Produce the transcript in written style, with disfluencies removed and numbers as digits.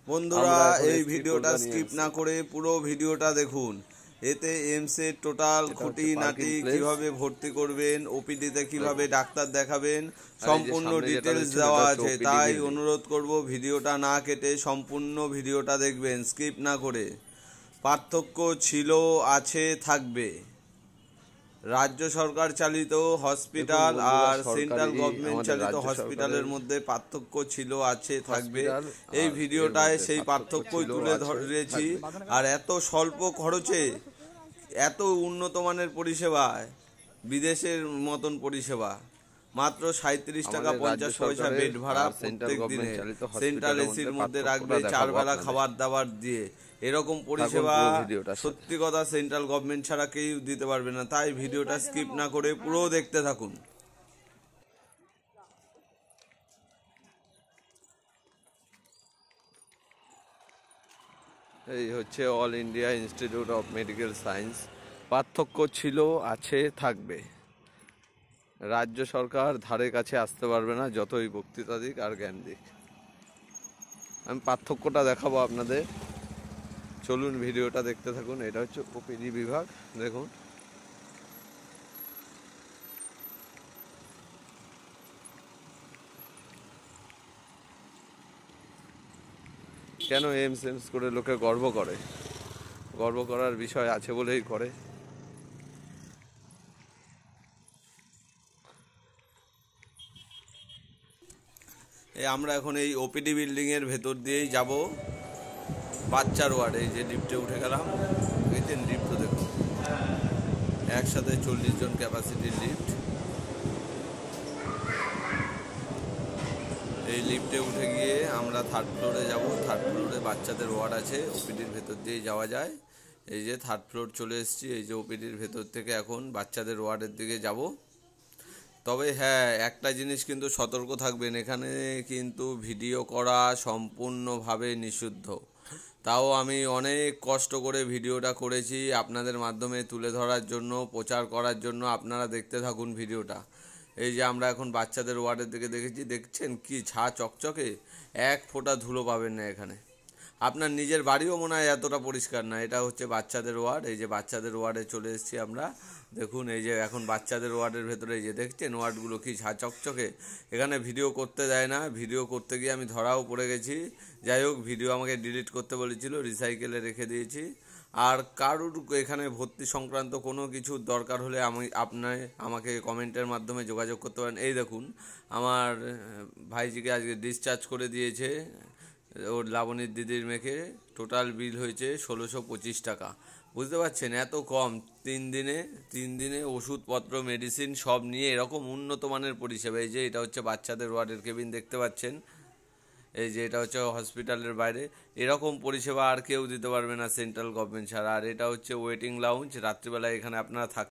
বন্ধুরা এই ভিডিওটা স্কিপ না করে পুরো ভিডিওটা দেখুন। এতে এইমসের টোটাল খুঁটিনাটি কিভাবে ভর্তি করবেন, ওপিডিতে কিভাবে ডাক্তার দেখাবেন, সম্পূর্ণ ডিটেলস দেওয়া আছে। তাই অনুরোধ করব ভিডিওটা না কেটে সম্পূর্ণ ভিডিওটা দেখবেন স্কিপ না করে। পার্থক্য ছিল, আছে, থাকবে। রাজ্য সরকার চালিত হসপিটাল আর সেন্ট্রাল গভর্নমেন্ট চালিত হসপিটালের মধ্যে পার্থক্য ছিল, আছে, থাকবে। এই ভিডিওটায় সেই পার্থক্যই তুলে ধরেছি। আর এত স্বল্প খরচে এত উন্নত মানের পরিষেবা, বিদেশের মতন পরিষেবা, মাত্র 37 টাকা 50 পয়সা বেড ভাড়া প্রত্যেক দিনে, সেন্ট্রাল এসির মধ্যে রাখবে, 4 বেলা খাবার দাবার দিয়ে। এরকম পরিষেবা সত্যি কথা সেন্ট্রাল গভর্নমেন্ট ছাড়া কেউ দিতে পারবে না। তাই ভিডিওটা স্কিপ না করে পুরো দেখতে থাকুন। এই হচ্ছে all India institute of medical science. পার্থক্য ছিল, আছে, থাকবে। রাজ্য সরকার ধারে কাছে আসতে পারবে না, যতই বক্তৃতা দিক আর জ্ঞান দিক। আমি পার্থক্যটা দেখাবো আপনাদের, চলুন ভিডিওটা দেখতে থাকুন। এটা হচ্ছে ওপিডি বিভাগ, দেখুন। কেন এইমস করে লোকে গর্ব করে? গর্ব করার বিষয় আছে বলেই করে। আমরা এখন এই ওপিডি বিল্ডিং এর ভেতর দিয়েই যাব বাচ্চার ওয়ার্ড। এই যে লিফটে উঠে গেলাম, দেখছেন লিফট দেখুন, একসাথে 40 জন ক্যাপাসিটির লিফট। এই লিফটে উঠে গিয়ে আমরা 3rd ফ্লোরে যাব। 3rd ফ্লোরে বাচ্চাদের ওয়ার্ড আছে, ওপিডির ভেতর দিয়েই যাওয়া যায়। এই যে 3rd ফ্লোর চলে এসেছি। এই যে ওপিডির ভেতর থেকে এখন বাচ্চাদের ওয়ার্ডের দিকে যাব। তবে হ্যাঁ, একটা জিনিস কিন্তু সতর্ক থাকবেন, এখানে কিন্তু ভিডিও করা সম্পূর্ণভাবে নিষিদ্ধ। তাও আমি অনেক কষ্ট করে ভিডিওটা করেছি আপনাদের মাধ্যমে তুলে ধরার জন্য, প্রচার করার জন্য। আপনারা দেখতে থাকুন ভিডিওটা। এই যে আমরা এখন বাচ্চাদের ওয়ার্ডের দিকে দেখেছি, দেখছেন কি ছা চকচকে, এক ফোঁটা ধুলো পাবেন না এখানে। আপনার নিজের বাড়িও মনে হয় এতটা পরিষ্কার না। এটা হচ্ছে বাচ্চাদের ওয়ার্ড। এই যে বাচ্চাদের ওয়ার্ডে চলে এসেছি আমরা, দেখুন। এই যে এখন বাচ্চাদের ওয়ার্ডের ভেতরে এই যে দেখছেন ওয়ার্ডগুলো কি ঝা চকচকে। এখানে ভিডিও করতে দেয় না, ভিডিও করতে গিয়ে আমি ধরাও পড়ে গেছি। যাই হোক, ভিডিও আমাকে ডিলিট করতে বলেছিল, রিসাইকেলে রেখে দিয়েছি। আর কারুর এখানে ভর্তি সংক্রান্ত কোনো কিছু দরকার হলে আমাকে কমেন্টের মাধ্যমে যোগাযোগ করতে পারেন। এই দেখুন, আমার ভাইজিকে আজকে ডিসচার্জ করে দিয়েছে ওর লাবণীর দিদির মেয়েকে। টোটাল বিল হয়েছে 1625 টাকা। বুঝতে পারছেন, এত কম। 3 দিনে ওষুধপত্র, মেডিসিন সব নিয়ে এরকম উন্নত মানের পরিষেবা। এই যে এটা হচ্ছে বাচ্চাদের ওয়ার্ডের কেবিন, দেখতে পাচ্ছেন। এই যে এটা হচ্ছে হসপিটালের বাইরে। এরকম পরিষেবা আর কেউ দিতে পারবে না সেন্ট্রাল গভর্নমেন্ট ছাড়া। আর এটা হচ্ছে ওয়েটিং লাউঞ্জ, রাত্রিবেলায় এখানে আপনারা থাকতে